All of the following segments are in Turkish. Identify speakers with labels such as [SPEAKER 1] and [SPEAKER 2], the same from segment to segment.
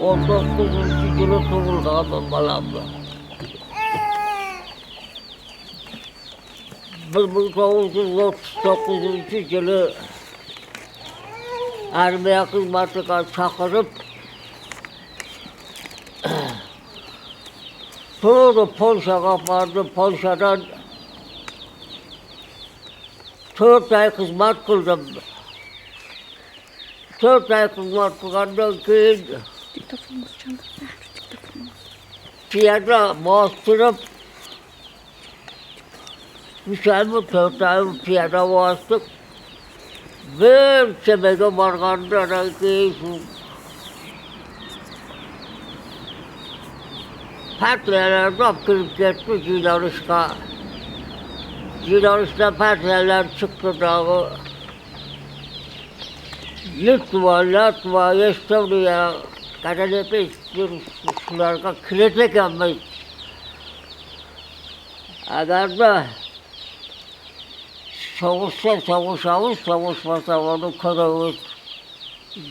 [SPEAKER 1] 19. yılı tuğuldan balamdı. 1939 yılı armiya hizmetine çakırıp sonra Polşa'ya vardı. Polşa'dan 4 ay hizmet kıldım. 4 ay hizmet kıldıktan keyin piyada bastırıp Müslüman 4 ay piyada bastık. Bir semede vargandan keyin partiyalardan kırıp gitti Yunanistan'a. Yunanistan partiyalar çıktı dağı. Litva, Estonya, Karadeniz şunlarga kiretek yapmayız. Eğer de soğuşsa soğuşamız, soğuşmasa onu kırıyoruz.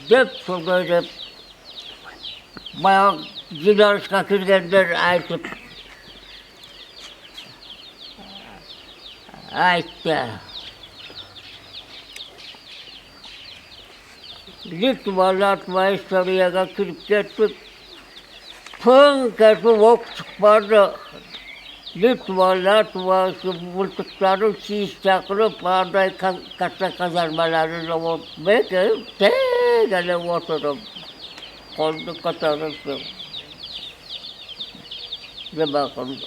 [SPEAKER 1] Dep sonra dep. Bayağı Yunanistan'a kirgenler aytıp. Ayttı. Litva, Estonya'ya kirip gittik. Pın kerpi ok çıkmadı. Litva, şu bultukları çiğiz çakırıp ağırday kasa kazanmaları zaman bekledim. Gene oturdum. Koldu katarırsın. Ve bakın.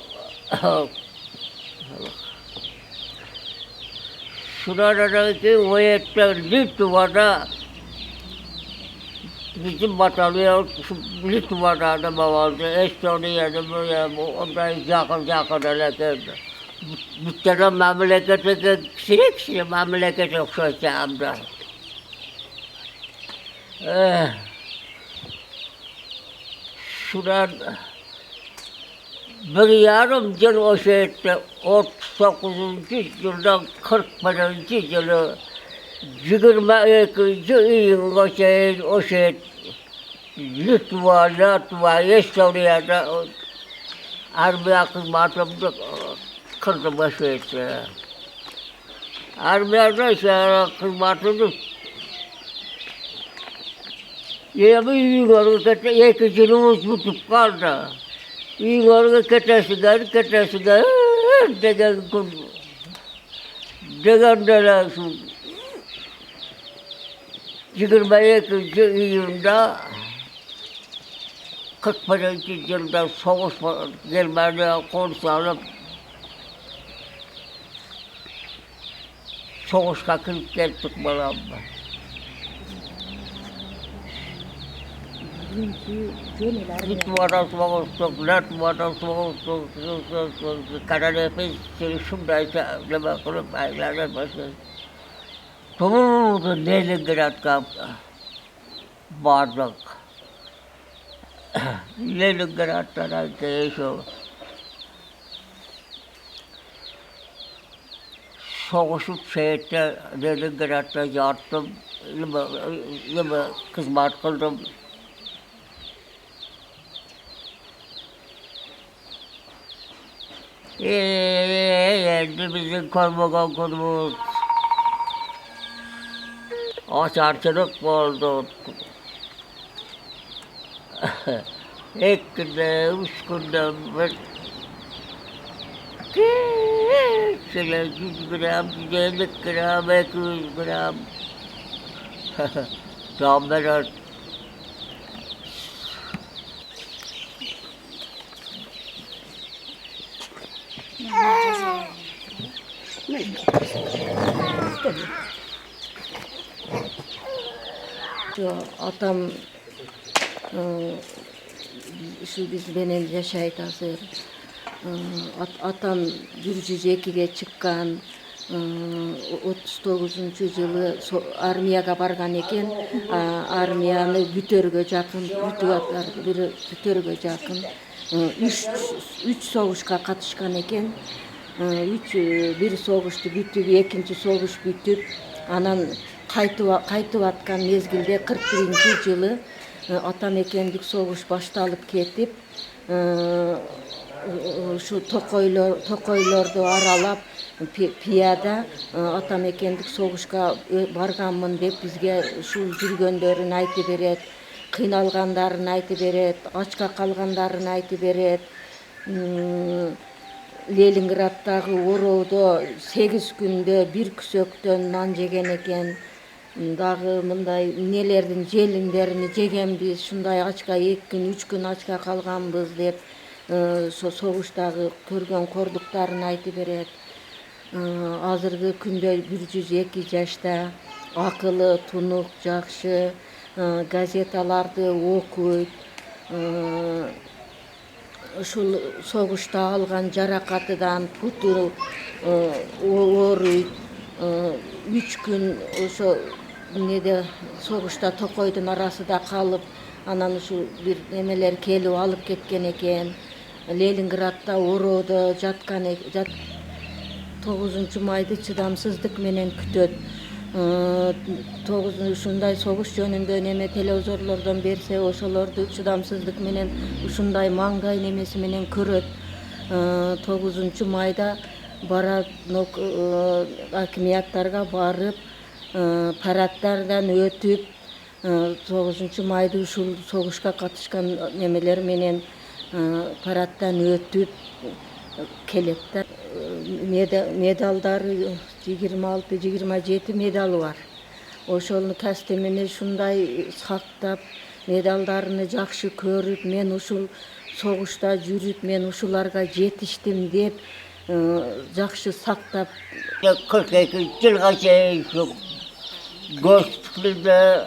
[SPEAKER 1] Şuradaki vayetler Litva'da bizim batalyon Litva'da adam vardı, Estonya'da böyle ondan yakın elekirdi. Bütün memlekete kişiye memlekete okşayacağımda. Şurada bir yarım yıl o şeyde 39. yıldan 41. yılı 22. yıl o şey Litva, Estonya'da armiya hizmetinde kırdım o şeyde. Armiyada hizmetinde yemeği iki yılımız tutup kaldı. İyi ketesinden degendeler şu 22. yılında 41. yılda soğuş gelmeye konuşalım. Soğuşa kırıp geldik bana. Litva'da soğuştuk, Litva'da soğuştuk, Karadeniz şundaysa ne bakalım aylarına başladı. Tuğdu Leningrad'a vardık. Leningrad'dan şu soğuşup şehirde Leningrad'da yattım, hizmet kıldım. Yendi bizim kormagan konumuz. Açarçılık oldu. 2 günde, 3 günde bir şöyle 100 gram, 150 gram, 200 gram. Tamam
[SPEAKER 2] Atam şu biz benim yaşayıp hazır. Atam 102'ge çıkkan 39. yılı armiyaga bargan eken, armiyаны бүтөргө жакын, бүтөргө жакын 3 согушка катышкан экен. 1 согушту бүтүп, 2 согуш бүтүп, анан кайтып аткан мезгилде 41 жылы ata mekendик soğuş baştalıp ketip şu tokoylardı aralap piyada ata mekendik soğuşka barganmın dep bizge şu жүрgöndөрүн aytып beret, kıynalgandарын aytып beret, açka kalgandарын aytып beret. Ленинградтагы ороодо 8 күндө бир күсөктөн нан жеген экен. Дагы мындай эмнелердин желиңдерин жегенбиз, ушундай ачка 2 күн 3 күн ачка калганбыз деп согуштагы көргөн кордуктарын айтып берет. Азыркы күндө 102 жашта, акылы тунук жакшы, газеталарды окуйт. Ушул согушта алган жаракатыдан путу ооруйт. 3 күн ошо неде согушта токойдун арасында калып, анан ушул бир немелер келип алып кеткен экен. Ленинградда ороодо жаткан 9 майды чыдамсыздык менен күтөт. 9 ушундай согуш жөнүндө неме телевизорлордон берсе, ошолорду чыдамсыздык менен ушундай маңдай немеси менен көрөт. 9 майда барат акимияттарга барып, парадтардан өтүп, 9 майды ушул согушка катышкан немелер менен парадтан өтүп келет да. Медалдары 26-27 медалы бар. Ошону кастемини ушундай сактап, медалдарыны жакшы көрүп, мен ушул согушта жүрүп, мен ушуларга жетиштим деп жакшы сактап.
[SPEAKER 1] 42 жылга чейин şu госпитальde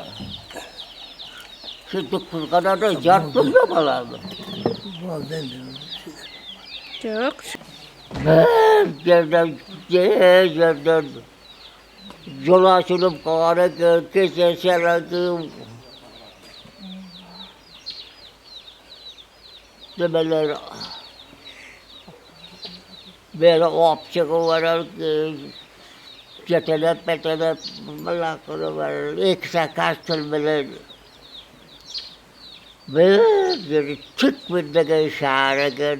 [SPEAKER 1] şu 9'da yattım da balamı.
[SPEAKER 3] Çok.
[SPEAKER 1] Her yerden yol açılıp kalarak keseserek demeler böyle opçuk olarak cetelep malakını var, ekse kastırmalar böyle çıkmadığı şarkı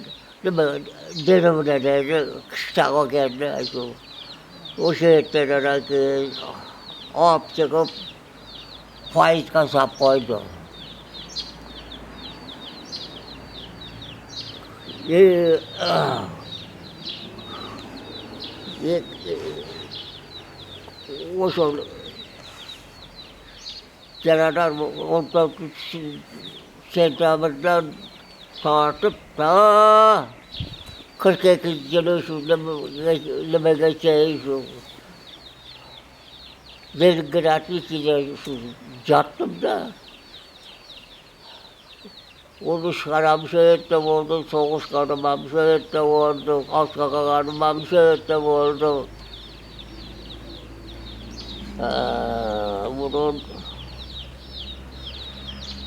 [SPEAKER 1] denemde de kışta o geldi o şeyler olarak opçuk faiz kasap koydu. Oşol Cenalar orta sentavrdan tartıp da 42 yılı şu lemege şu Belgrad'ı içine şu yattım da onu şarabı şehittim oldu, soğuş kanımam şehittim oldu, aska kanımam şehittim oldu. Bunun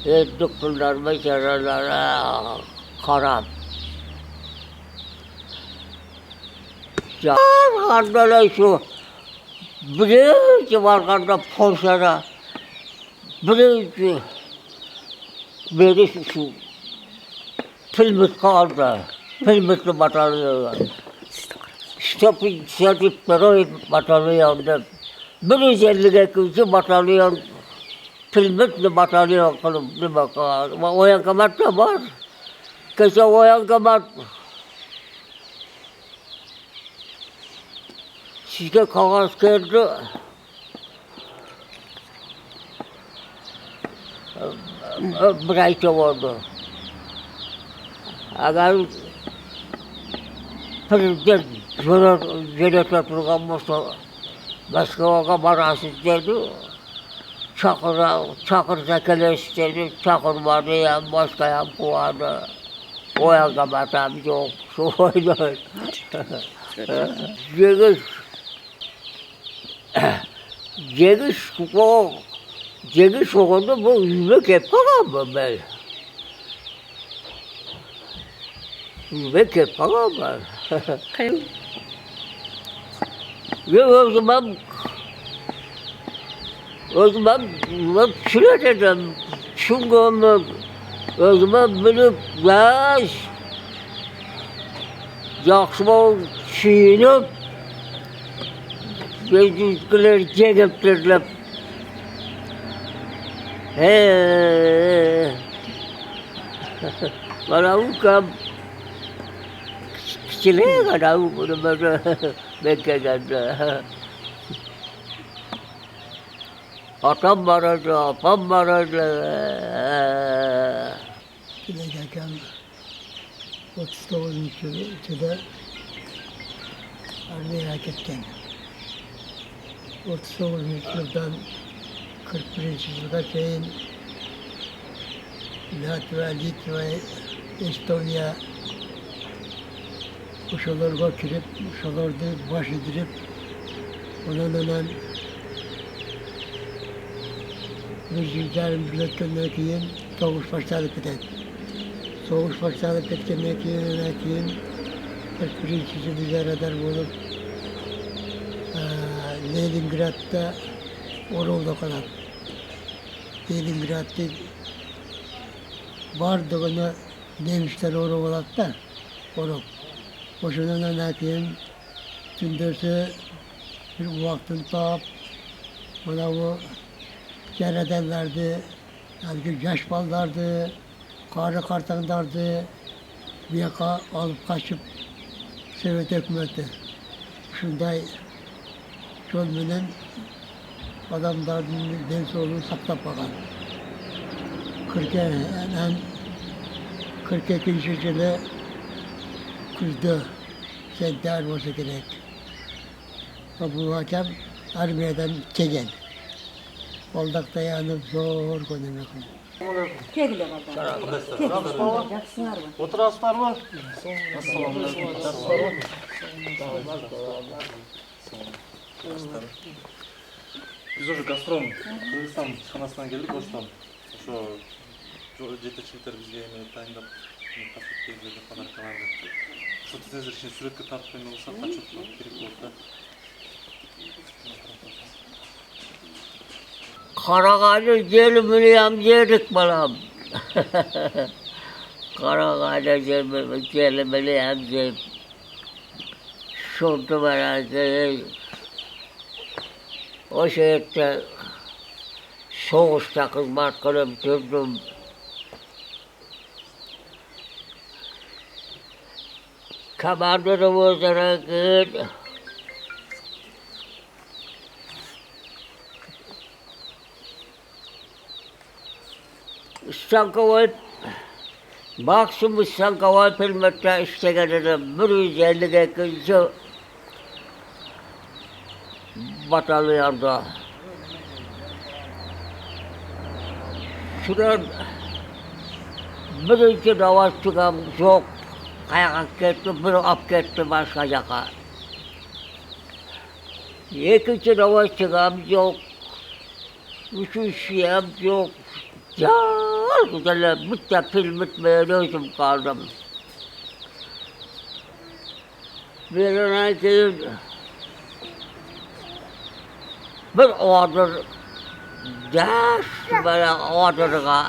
[SPEAKER 1] ettiklerime yaralara karam. Arkanda şu birinci arkanda Polşa'da birinci beri şu Pilmit kaldı. Pilmitli batalyon. Stopik Peroid batalyonda birinci 52. batalyon Pilmitli batalyon kılıp bir bakar. Oyankamat da var. Kese oyankamat sizge kağıt geldi. Bir ayça oldu. Agar prezident jönete turgan bolsa Moskvaga barasız dedi. Çakırsa keleş dedi. Çakırmadı ya Moskva'ya kuvardı. Oyankamat yok. Şu oydu. Cegiş okulda bu yüzmek hep mı ben? Yüzmek hep mı? Ve o zaman şöyle dedim, Çünkü özüme bilip yaş, yakşıma çiğnip, gözlükler çekiptirlip, bana bu kam, kiçiliğe kadar bunu böyle bekledi. Atam vardı, apam vardı.
[SPEAKER 3] Gidecekken 39. yılda armaya gitken. 39. yıldan 41. yıla şeyin Latva, Litva, Estonya uşalarga kirip, uşalarda baş edilip ondan müzikler milletlerine keyin soğuş başladık eden. Soğuş başladık etkenden keyin 41. yıl yaradar olup Leningrad'da oruldu kalan. Leningrad'da bardığına demişler oru olarak da oru. Boşuna keyin gündüzü bir vaktin tap bana bu Ceredenlerdi, yani yaş ballardı, karı kartanlardı, bir yaka alıp kaçıp Sovyet hükümeti. Şunday çölmenin adamların densoğluğunu saklap bakan. 42. yılı kuzda sentler olsa gerek. Bu hakem armiyadan çeken. Oldakta yanıp zor konuyor.
[SPEAKER 2] Kegile bakalım. Jaksınlar mı?
[SPEAKER 4] Oturaslar var. Biz уже Газпром Kırgızistan çıkmasından geldik Ostan. Şu жетекçilikler bizge emeği tayinlap paketlerle falan kalardı. Şu tezler için sürekli tartışmayın olsa kaçıp gerek olsa.
[SPEAKER 1] Karagaylı gelmini yedik balam. Karagaylı gelmini yedik. Şurada var o şeyde soğuşta kızmat kılıp durdum. Kabardım o zaman İstanbul Maksimum İstanbul filmette iştegelim 152. Batalyonda. Şuradan birinci dava çıkan yok. Kayağa gitti, biri ap gitti başka yaka. İkinci dava çıkan yok. Üçüncü yok. Yar güzel bitti film bitmeye özüm kaldım. Birine değil, bir order daş böyle orderga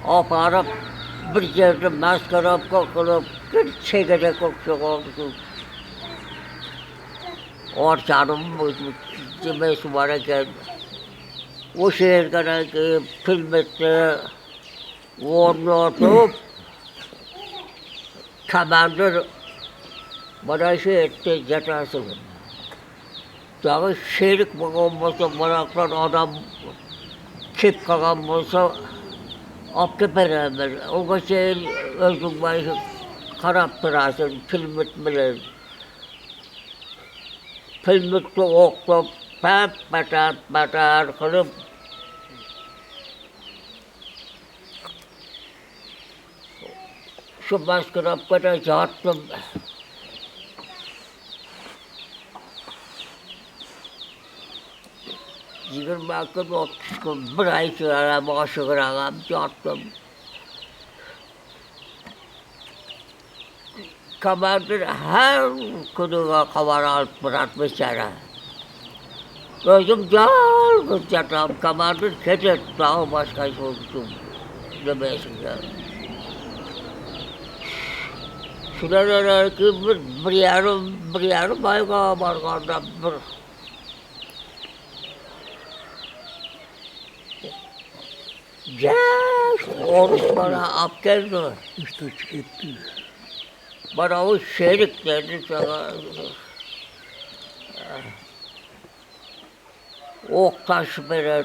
[SPEAKER 1] aparıp bir yerde maskara kokulup bir çekede kokuşuk oldu. Orçanım cimesi var iken o şehirde filmette orada kamandır bana şey etti cetasını. Dağı şerik bakan olsa, baraklar adam kip kakan olsa apke beraber. O şeyin özüm başı karap pırasın, filmitmeler. Filmitte oktup, pep batar kılıp şu maskara kadar yattım. Yigirma gün, 30 gün, bir ay sonra başı kırağım, yattım. Kamandır her gününe kavar alıp bırakmış yere. Özüm yalnız yatam, kamardır keçet, daha başka iş olsun demesin ya. Şuralara bir yarım ayga barganda bir yaş oruç bana ap geldi.
[SPEAKER 3] İşte çıktı.
[SPEAKER 1] Bana o şerik dedi sana. Oktaş beni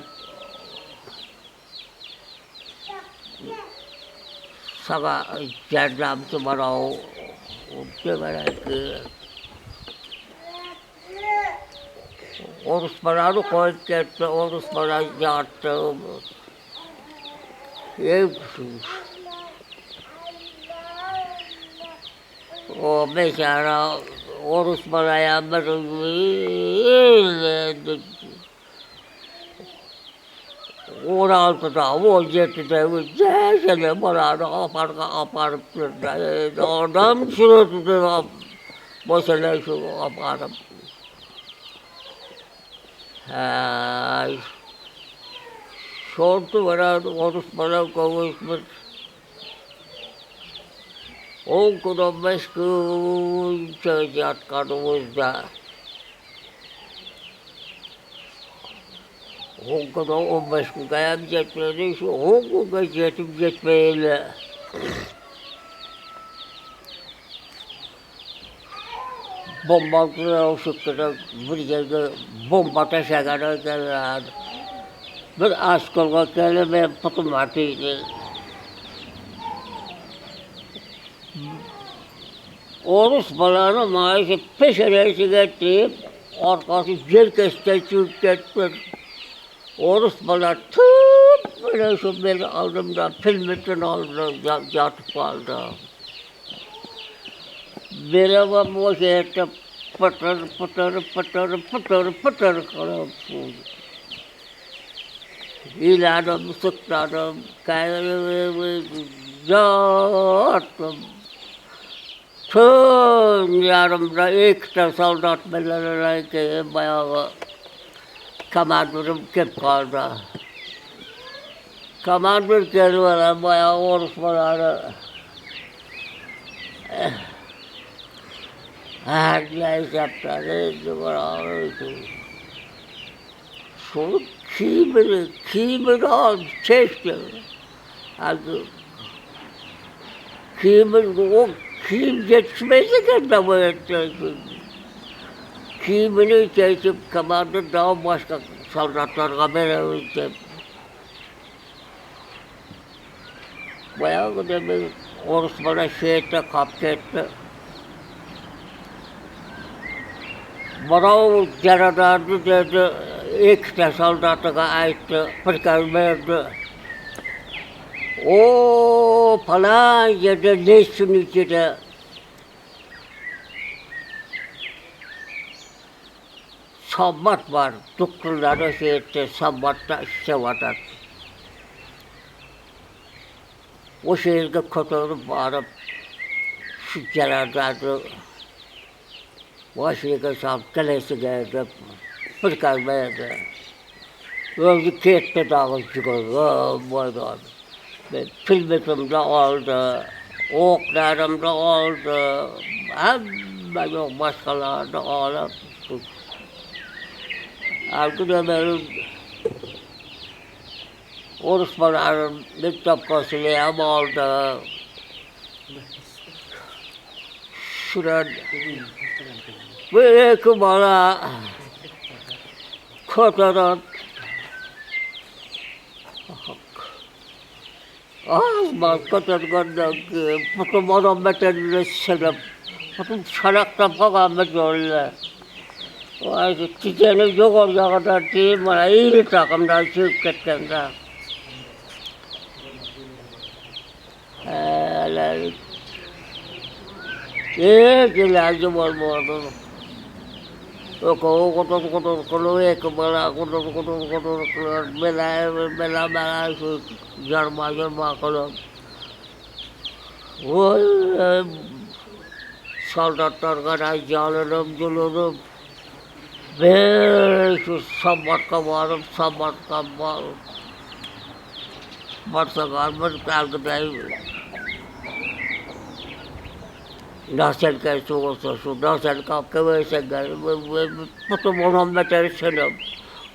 [SPEAKER 1] sana cerdamsı bana o demeler ki oruç paranı koyup gitti, oruç para yattı. O mesela oruç paraya bir 16'da, 17'de sene bana aparıp durdu. Oradan şurası mesela şu aparıp. Şortu var, oruç bana kavuşmuş. 10 gün 15 gün söz yatkanımızda. 10 gün 15 gün kayam yetmedi, şu 10 gün yetip yetmeyle. Bombalıklara o şıkkıda bir yerde bomba taşakana gelirler. Bir askolga gelip ben putum atıydı. Oruç balanı maaşı peşeresi getirip arkası cerkeste çıkıp gitti. Oruç bala tut böyle şu beni aldım da filmetin aldım yatıp kaldım. Merhaba boş ette pıtır kalıp İladım, sıkladım, kayırımı yattım. Tüm yarımda iki de soldat belirlerine ki bayağı kamandurum kep kaldı. Kamandur geliyorlar bayağı oruşmaları. Her neyse yaptılar, duvarlar. Sonra kimini al, çeşti. O kim yetişmesi kendine bu edeceksin. Kimini çeşip kamandır daha başka soldatlar verebildim. Bayağı demek orası bana şeyde kaptetti. Bana o ceradardı dedi, iki de soldatıga aitti, pırkar verdi. O falan yerde leşin içinde sabbat var, doktorlara şey etti, sabbatta sevatat. O şehirde kotorup varıp şu ceradardı. Başlıca sağlık kalesi geldi, pırkar verdi. Öldü kette dağı çıkardı, boydan. Filmetim de oldu, oklarım da oldu, ama yok başkaları da oldu. Artık benim oruçmalarım bir topkasılıyam oldu. Şurada bir iki bana kotaran az kotaran ki putum adam betenine sebep putum şarakta pagamet yolla. Vay çiçeğim yok olacak kadar değil bana iyi takımdan çıkıp gittiğimde. Hele hiç ilacım olmadı. Kutu ek bana kutu bela şu yarma kılıp. Vay soldatlar kadar canlanıp Ben şu Samark'a varıp Samark'tan varıp varsa kalmadık dalgıdayım. Nasıl gelsin olsa şu, nasıl kalkı verse gelin, putum 10 metre senem.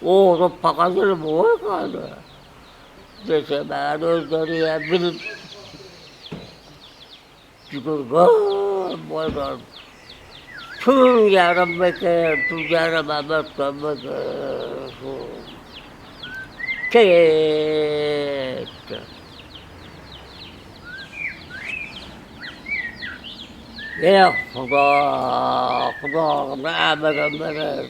[SPEAKER 1] Oğlum pakazırım o kaldı. Dese ben özleriye bilip çıkırgan boydan. Tüm yarım bekler, tüm yarım emetten bekler. Keeeeet. Ya Xudo, Xudo, na'madan beri.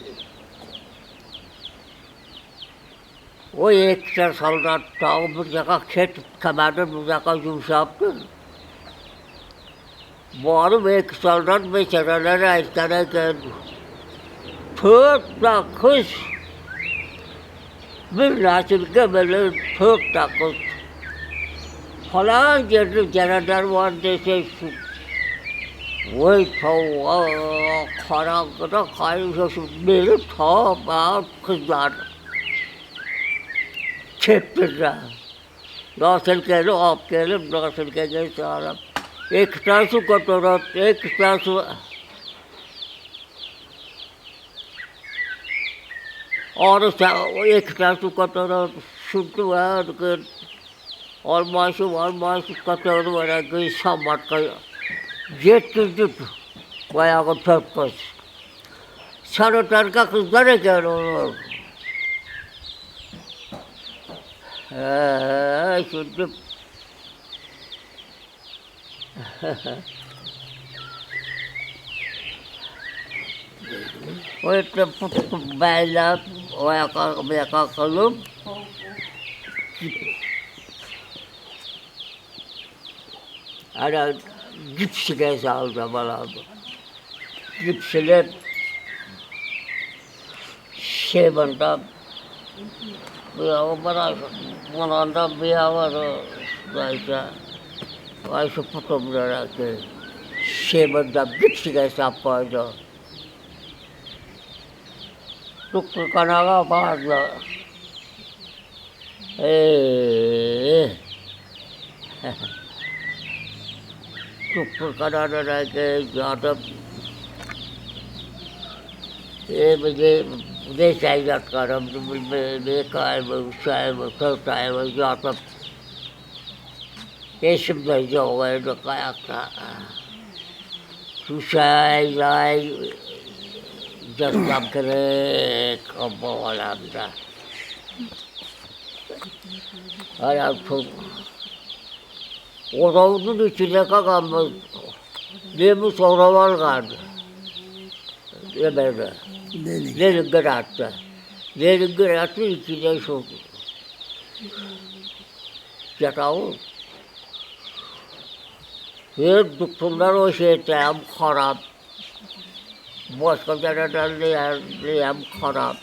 [SPEAKER 1] O ikkita soldat tog'i bir yoqqa ketib, kamarni bu yoqqa yumshatdi. Borib ikki soldat bechoralar aytgan ekan, 4 qiz bir naslga bilan 4 qiz. Falon yerda jaradar bor desa shu. Voy tova, qorong'ida qayishib beri top qizlar. Keptirlar. Nosilkani olib kelib, nosilkaga solib, ikkitasi ko'tarib, ikkitasi orisa, ikkitasi ko'tarib, shunday olmashib ko'tarib keyin Samarqandga yetkazdi. Boyagi 4 qiz. Sanatorga qizlar ekan ular. Şurada o yüzden tutup bağlayıp ayağa kalıp ara cipsiye saldı bana. Cipsiler bana bu bana bundan bir var işte şu fotoğraflara ki bana cipsiye sapıyordu. Çok kanağa bağlı. Çok kanağa ki zaten bir şey yakarım, bir kaybı, kaybı, yatıp eşimde yoğurdu kayakta. Şu şeyler yaşam gerek bu alemde. Hayatım oranın içine kalkamaz. Ne sonra var kaldı. Yemeğe. Leningrad'da. Leningrad'ın içine şu yatağı. Hep doktorlar o şeyde hem harap. Başka yerlerden hem harap.